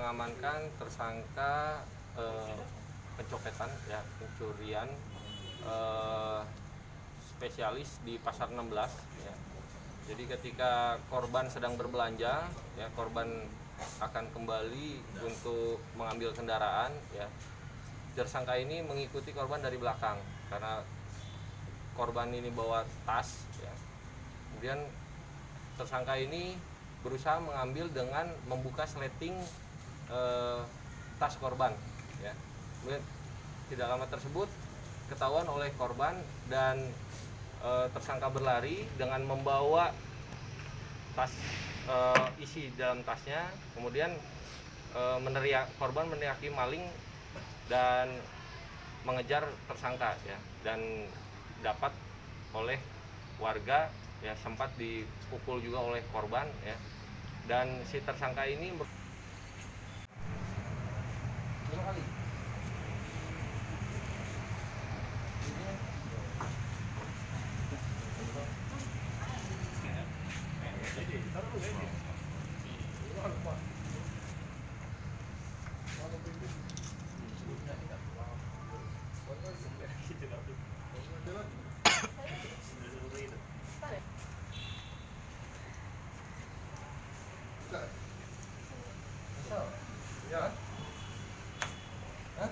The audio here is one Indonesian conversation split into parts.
mengamankan tersangka pencopetan, ya, pencurian spesialis di Pasar 16. Ya. Jadi ketika korban sedang berbelanja, ya, korban akan kembali untuk mengambil kendaraan, ya. Tersangka ini mengikuti korban dari belakang karena korban ini bawa tas, ya. Kemudian tersangka ini berusaha mengambil dengan membuka sleting tas korban, ya. Kemudian tidak lama tersebut ketahuan oleh korban dan tersangka berlari dengan membawa tas isi dalam tasnya. Kemudian korban meneriaki maling dan mengejar tersangka, ya, dan dapat oleh warga, ya, sempat dipukul juga oleh korban, ya, dan si tersangka ini Ya. Hah?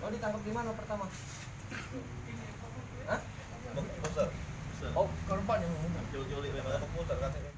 Oh, ditangkap di mana pertama? Hah? Besar. Oh, korban yang ngomong. Jauh-jauh lebih banyak besar katanya.